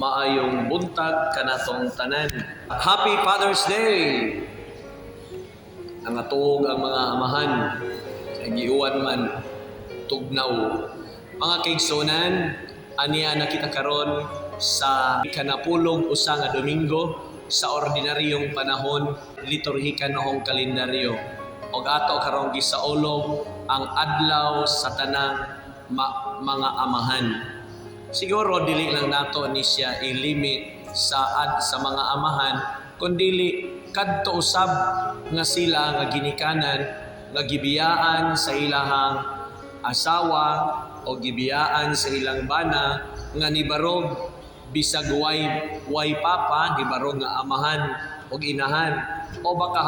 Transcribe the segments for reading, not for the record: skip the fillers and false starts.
Maayong buntag kanatong tanan. Happy Father's Day! Ang atuog ang mga amahan sa giuwan man tugnaw. Mga kaigsunan, aniya na kita karon sa kanapulog usa nga Domingo sa ordinaryong panahon liturhika noong kalendaryo. Og ato karong gisaulog ang adlaw sa tanang mga amahan. Siguro dili lang nato ni siya i-limit sa mga amahan, kundili kadto usab nga sila nga ginikanan nga gibiyaan sa ilahang asawa o gibiyaan sa ilang bana nga nibarog bisag way papa nibarog nga amahan o inahan, o baka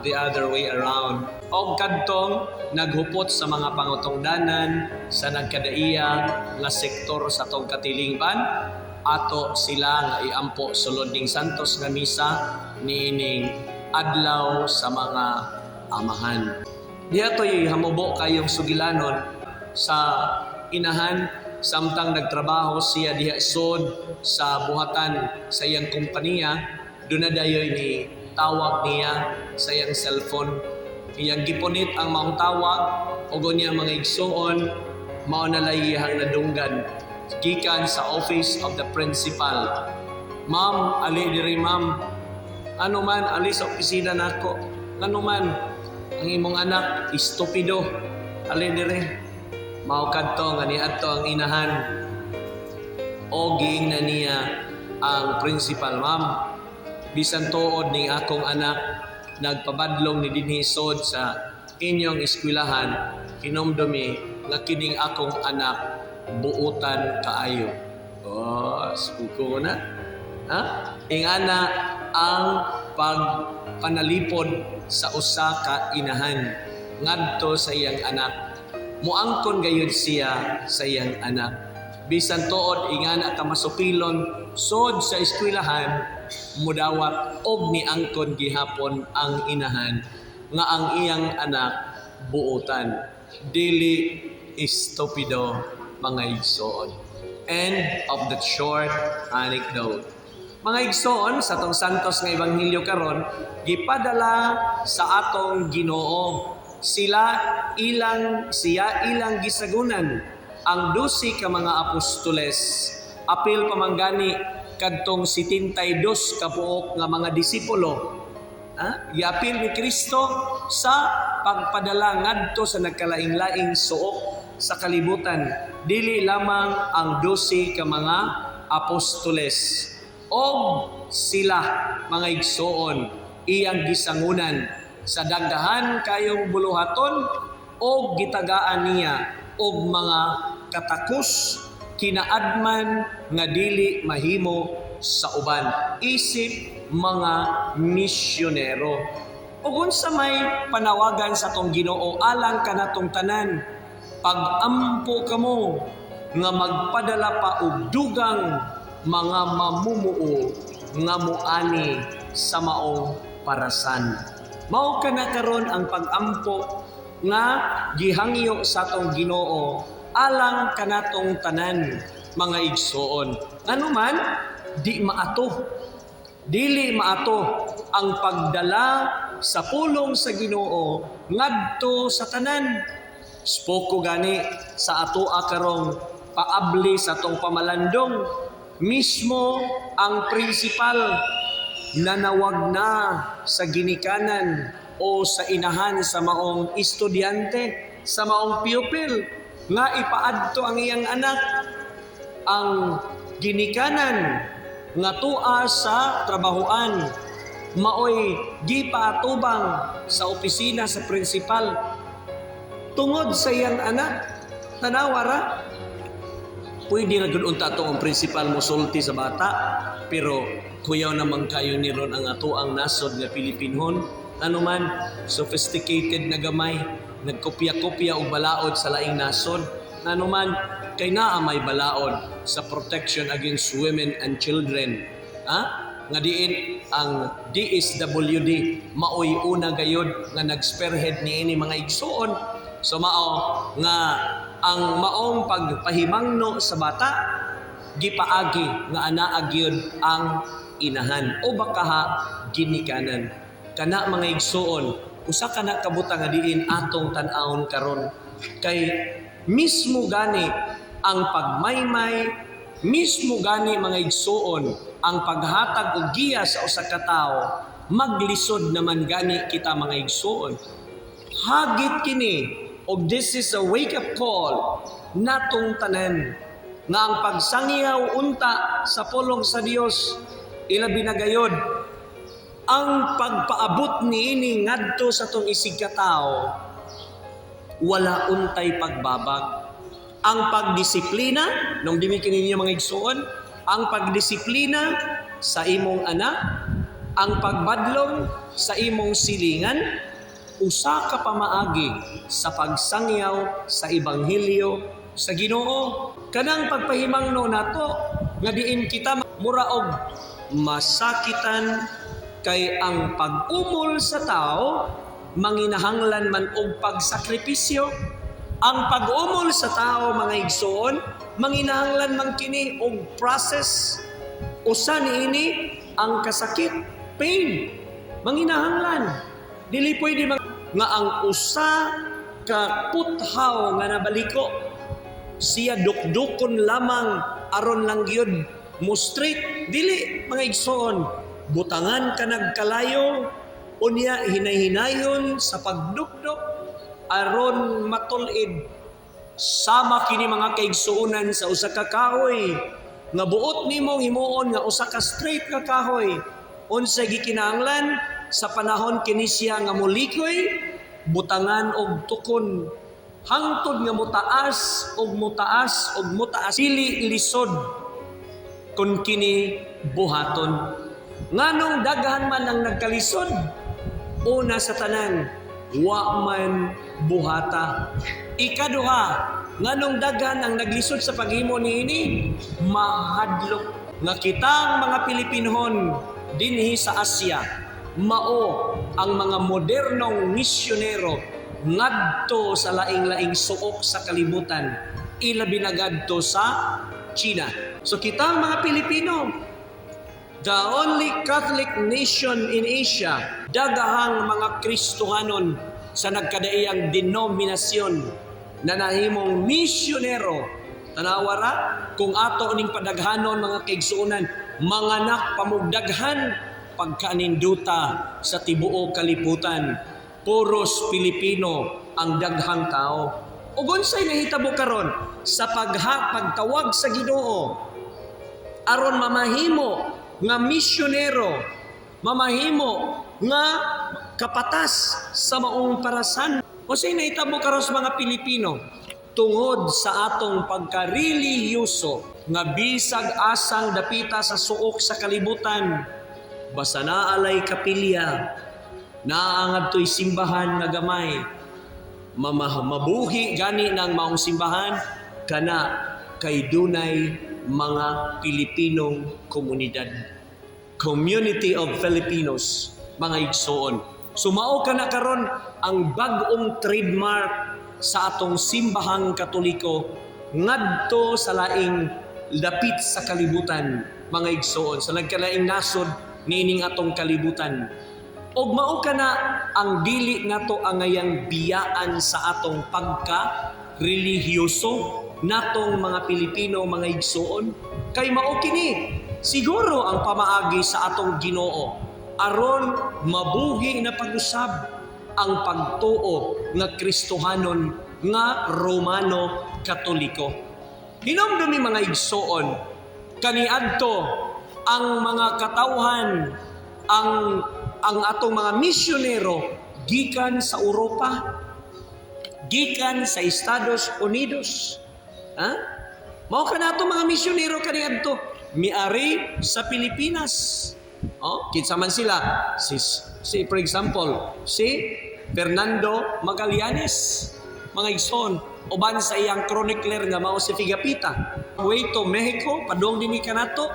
the other way around. O kadtong naghupot sa mga pangutungdanan sa nagkadaiya nga sektor sa tong katilingban, ato sila nga iampo sulod ning santos nga misa niining adlaw sa mga amahan. Diya to'y hamubo kayong sugilanon sa inahan samtang nagtrabaho siya diha sod sa buhatan sa iyang kompanya. Doon na dayoy ni tawag niya sa iyang cellphone. Iyang gipunit ang maong tawag o niya mga igsuon, mao na layihang nadunggan gikan sa office of the principal. Ma'am, ali diri ma'am. Ano man, ali sa opisina nako. Ano man, ang imong anak, istupido. Ali diri. Mao kadto nga niadto ang inahan. O giingna niya ang principal, ma'am. Bisan tuod ning akong anak nagpabadlong ni dinhi sod sa inyong eskwelahan, kinomdomi nga kining akong anak buutan kaayo. Oh, suko na. Ha? Ingana ang pagpanalipod sa usa ka inahan ngadto sa iyang anak. Muangkon gayud siya sa iyang anak. Bisan tuod ingana ka masupilon sod sa eskwelahan, mudawat og ni angkon gihapon ang inahan nga ang iyang anak buutan. Dili estupido, mga igsoon. End of the short anecdote. Mga igsoon, sa tong santos nga ebanghelyo karon, gipadala sa atong Ginoo. Siya ilang gisagunan ang 12 ka mga apostoles. Apil pamanggani kadtong 72 ka buok nga mga disipulo. Giapil ni Kristo sa pagpadala ngadto sa nagkalaing-laing suok sa kalibutan. Dili lamang ang 12 ka mga apostoles. O sila, mga igsoon, iyang gisangunan sa dagdahan kayong buluhaton o gitagaan niya og mga katakos kinaadman nga dili mahimo sa uban, isip mga misyonero. Ug unsa may panawagan sa tong Ginoo alang kanatong tanan, pag-ampo kamo nga magpadala pa og dugang mga mamumuo nga muani sa maong parasan. Mao kana karon ang pag-ampo nga gihangyo sa tong Ginoo alang kanatong tanan, mga igsoon. Ano man, dili maato ang pagdala sa pulong sa Ginoo ngadto sa tanan. Spoko gani sa atoa karong paabli sa tong pamalandong, mismo ang prinsipal nanawag na sa ginikanan o sa inahan sa maong estudyante, sa maong pupil, nga ipaadto ang iyang anak. Ang ginikanan nga tua sa trabahoan, maoy gipaatubang sa opisina sa prinsipal tungod sa iyang anak. Tanawara, pwede na gud unta to ang prinsipal mosulti sa bata, pero kuyaw naman kayo ni ron ang atoang nasod nga Pilipinhon. Ano man, sophisticated na gamay, nagkopya-kopya o balaod sa laing nasod. Ano man, kay naa may balaod sa protection against women and children. Nga diin ang DSWD, maoy una gayod nga nag-spearhead niini mga igsoon. So mao nga ang maong pagpahimangno sa bata gipaagi nga anaa gyud ang inahan o baka ha ginikanan. Kana mga igsuon, usa kana kabutang nga diin atong tan-awon karon kay mismo gani ang pagmaymay, mismo gani mga igsuon ang paghatag og giya sa usa ka tawo, maglisod naman gani kita mga igsuon. Hagit kini og this is a wake up call natong tanan nga ang pagsangyaw unta sa pulong sa Dios ilabi na gayod ang pagpaabot niini ngadto sa tong isig ka tawo wala untay pagbabag. Ang pagdisiplina nung dimi kini niya mga igsuon, ang pagdisiplina sa imong anak, ang pagbadlong sa imong silingan, usa ka pamaagi sa pagsangyaw sa ebanghelyo sa Ginoo. Kanang pagpahimangno nato nga diin kita mura og masakitan kay ang pag-umol sa tao manginahanglan man og pagsakripisyo. Ang pag-umol sa tao mga igsoon manginahanglan man kini og process. Usa niini ang kasakit, pain, manginahanglan. Dili pwede nga ang usa ka puthaw nga nabaliko siya dukdukon lamang aron lang gyud mo straight. Dili mga igsoon, butangan ka nagkalayo unya hinay-hinayon sa pagdukdok aron matulid. Sama kini mga kaigsuonan sa usa ka kahoy nga buot nimo himuon nga usa ka straight nga kahoy. Unsa gikinahanglan sa panahon kini siya nga mulikoy, butangan og tukon hangtod nga mutaas og mutaas og mutaas dili lisod kun kini buhaton. Nganong daghan man ang nagkalisod, una sa tanan wa man buhata. Ikaduha, nganong daghan ang naglisod sa paghimo niini, mahadlok. Nga kitang mga Pilipinhon dinhi sa Asya, mao ang mga modernong misyonero ngadto sa laing-laing suok sa kalibutan, ilabi na ngadto sa China. So kitang mga Pilipino, the only Catholic nation in Asia, dagahang mga Kristohanon sa nagkadaiyang denominasyon na nahimong misyonero. Tanawara kung ato ning padaghanon mga kaigsuonan, manganak pamugdaghan pagkaninduta sa tibuok kalibutan. Puros Pilipino ang daghang tao. Ug unsay nahitabo karon sa pagtawag sa Ginoo aron mamahimo nga misyonero, mamahimo nga kapatas sa maong parasan. Unsay nahitabo karon sa mga Pilipino tungod sa atong pagkarelihiyoso nga bisag asang dapita sa suok sa kalibutan, basta naalay kapilya, naangadto'y simbahan nga gamay, mabuhi gani ng maong simbahan, kana kay dunay mga Pilipinong komunidad. Community of Filipinos, mga igsoon. Sumao ka na karon ang bag-ong trademark sa atong simbahang Katoliko ngadto sa laing lapit sa kalibutan, mga igsoon, sa nagkalaing nasod nining atong kalibutan. Og mao kana ang dili nato angayang biyaan sa atong pagka-relihiyoso natong mga Pilipino, mga igsoon. Kay mao kini siguro ang pamaagi sa atong Ginoo aron mabuhi na pag-usab ang pagtuo nga Kristohanon nga Romano Katoliko. Hinumdumi mga igsoon, kaniadto ang mga katawhan, ang atong mga misyonero gikan sa Europa, gikan sa Estados Unidos. Mao kana ato mga misyonero kaniadto miari sa Pilipinas. Kinsa man sila? Si for example, si Fernando Magallanes, mga igsoon, uban sa iyang chronicler nga mao si Figapita. Way to Mexico, padong dinhi kanato,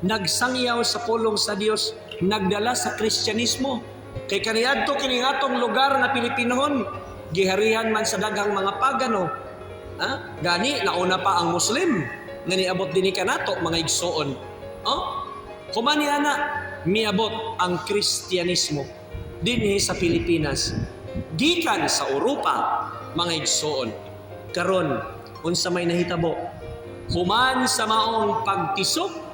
nagsangyaw sa pulong sa Dios, nagdala sa Kristyanismo. Kay kaniadto kini atong lugar nga Pilipinohon, giharihan man sa daghang mga pagano. Gani nauna pa ang Muslim nga niabot dinhi kanato mga igsoon. Humani ana miabot ang Kristyanismo dinhi sa Pilipinas gikan sa Europa mga igsoon. Karon unsa may nahitabo human sa maong pagtisok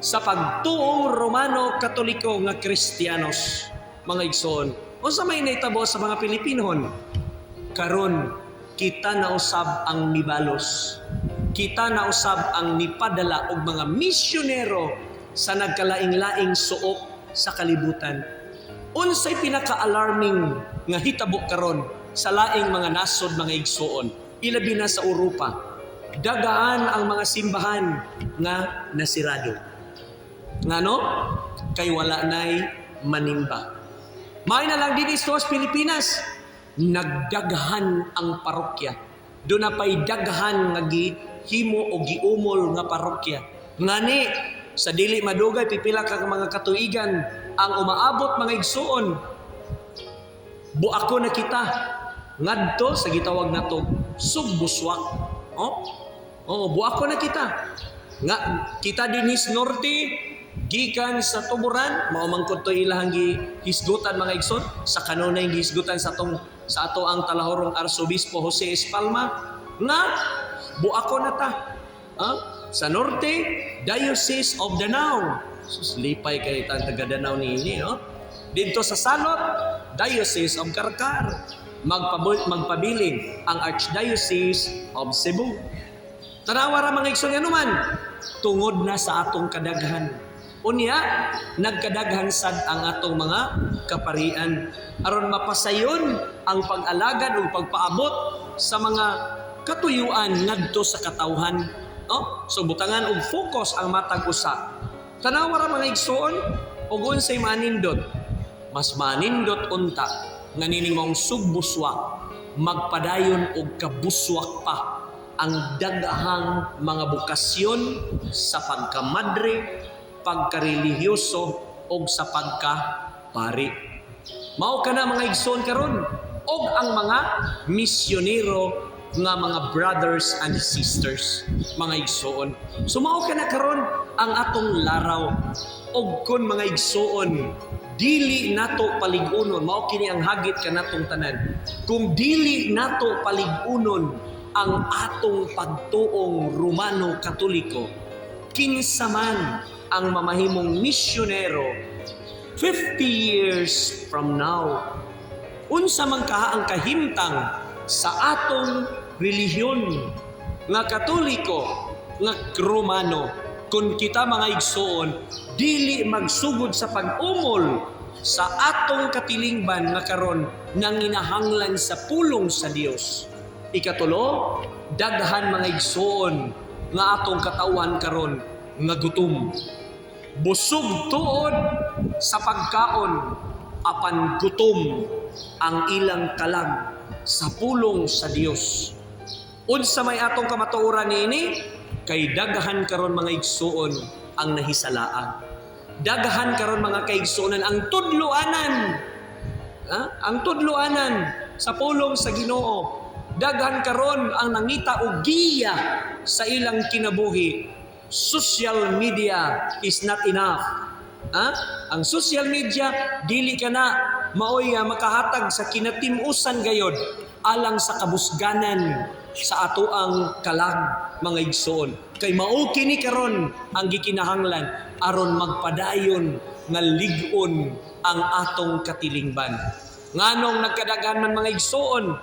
sa pagtuong Romano Katoliko nga Kristiyanos mga igsoon. Unsa may nahitabo sa mga Pilipinon? Karon kita nausab ang nibalos. Kita nausab ang nipadala og mga misyonero sa nagkalaing-laing suok sa kalibutan. Unsay pinaka-alarming nga hitabo karon sa laing mga nasod mga igsoon, ilabi na sa Europa. Dagaan ang mga simbahan nga nasirado. Ngano? Kay wala nay manimba. May na lang din sa Pilipinas, nagdaghan ang parokya. Doon na pa'y daghan nga gihimo o giumol nga parokya. Ngani, sa dili madugay, pipila ka mga katuigan ang umaabot mga igsuon. Buako na kita. Ngadto sa gitawag na to, subbuswak. Buako na kita. Nga, kita dinis norte, gikan sa tuburan, maumangkot to ilahang gihisgutan mga igsoon, sa kanunay gihisgutan sa ato ang talahorong Arsobispo Jose Espalma, nga buako na ta. Sa norte, Diocese of Danao. Lipay kay taga Danao niini, no? Dito sa Salot, Diocese of Karkar. Magpabiling ang Archdiocese of Cebu. Tanawara mga igsoon nga naman, tungod na sa atong kadaghan. Unya, nagkadaghan sad ang atong mga kaparian. Aron mapasayon ang pag-alagad o pagpaabot sa mga katuyuan ngadto sa katawhan. So butangan og focus ang matag usa. Tanawara mga igsoon, ug unsay manindot, mas manindot unta nga nining maong sugbuswak, magpadayon og kabuswak pa ang daghang mga bukasyon sa pagkamadre, pagkarelihiyoso o sa pagkapari. Mao ka na mga igsoon karon og ang mga misyonero nga mga brothers and sisters, mga igsoon. So mao ka na karon ang atong laraw. Og kun mga igsoon, dili nato paligunon, mao kini ang hagit kanatong tanan. Kung dili nato paligunon ang atong pagtuong Romano Katoliko, kinsa man ang mamahimong misyonero 50 years from now, unsa man kaha ang kahimtang sa atong relihiyon nga Katoliko, nga Romano, kung kita mga igsoon dili magsugod sa pag-umol sa atong katilingban nga karon nanginahanglan sa pulong sa Dios. Ikatulo, daghan mga igsoon nga atong katawhan karon nga gutom. Busog tuod sa pagkaon, apan gutom ang ilang kalag sa pulong sa Dios. Unsa may atong kamatuoran niini? Kay daghan karon mga igsoon ang nahisalaan. Daghan karon mga kaigsuonan ang tudloanan. Ang tudloanan sa pulong sa Ginoo. Daghan karon ang nangita og giya sa ilang kinabuhi. Social media is not enough. Ang social media dili ka na maoy makahatag sa kinatimusan gayod alang sa kabusganan sa atoang kalag mga igsoon. Kay mao kini karon ang gikinahanglan aron magpadayon nga lig-on ang atong katilingban. Nganong nagkadaghan man mga igsoon,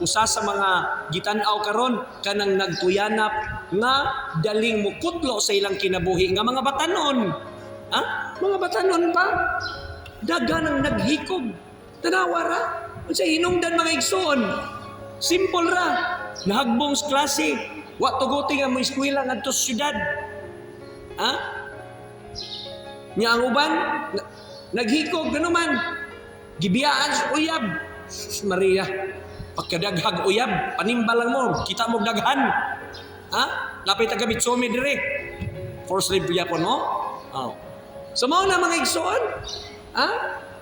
usa sa mga gitan-aw karon kanang nagtuyanap nga daling mukutlo sa ilang kinabuhi nga mga batanon. Mga batanon pa. Daghan ang naghikog. Tanawara. Unsa hinungdan mga igsoon? Simple ra. Nahagbong sa klase. Wa tuguti nga mo eskwela ngadto sa syudad. Nya ang uban naghikog ganuman. Gibiyaan sa uyab. Maria, pagkadaghag uyab, panimbalang mo, kita mo daghan. Lapit taga Mitsomi dire. Force live yapon mo. So mao na mga igsoon.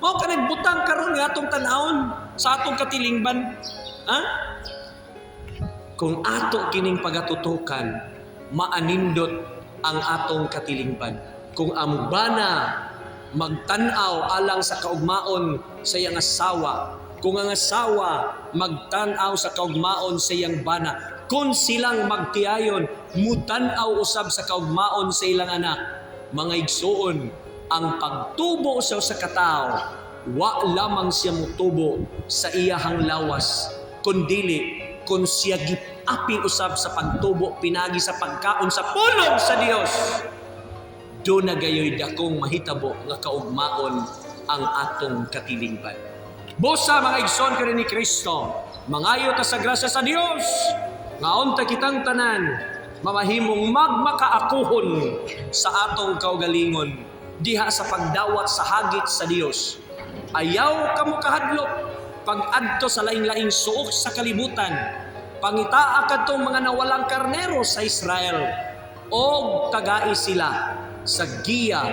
Mao ka nagbutang karon nga atong tan-awon sa atong katilingban. Kung ato kining pagatutukan, maanindot ang atong katilingban. Kung ang bana magtanaw alang sa kaugmaon sa iyang asawa, kung ang asawa magtanaw sa kaugmaon sa iyang bana, kung silang magtiayon, mutanaw usab sa kaugmaon sa ilang anak, mga igsoon, ang pagtubo sa katao, wa lamang siya mutubo sa iyahang lawas, kundili kung siya gipapi usab sa pagtubo pinagi sa pagkaon sa pulong sa Dios. Do na gayoy dakong mahitabo nga kaugmaon ang atong katilingban. Busa mga igsoon ka ni Kristo, mangayo ta sa grasya sa Dios, nga unta kitang tanan, mamahimong magmakaakuhon sa atong kaugalingon, diha sa pagdawat sa hagit sa Dios. Ayaw kamo kahadlok, pag-adto sa laing-laing suok sa kalibutan, pangitaa kadtong mga nawalang karnero sa Israel, o tagai sila sa giya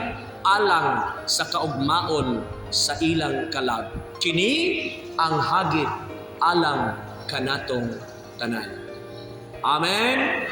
alang sa kaugmaon sa ilang kalag. Kini ang hagit alang kanatong tanan. Amen.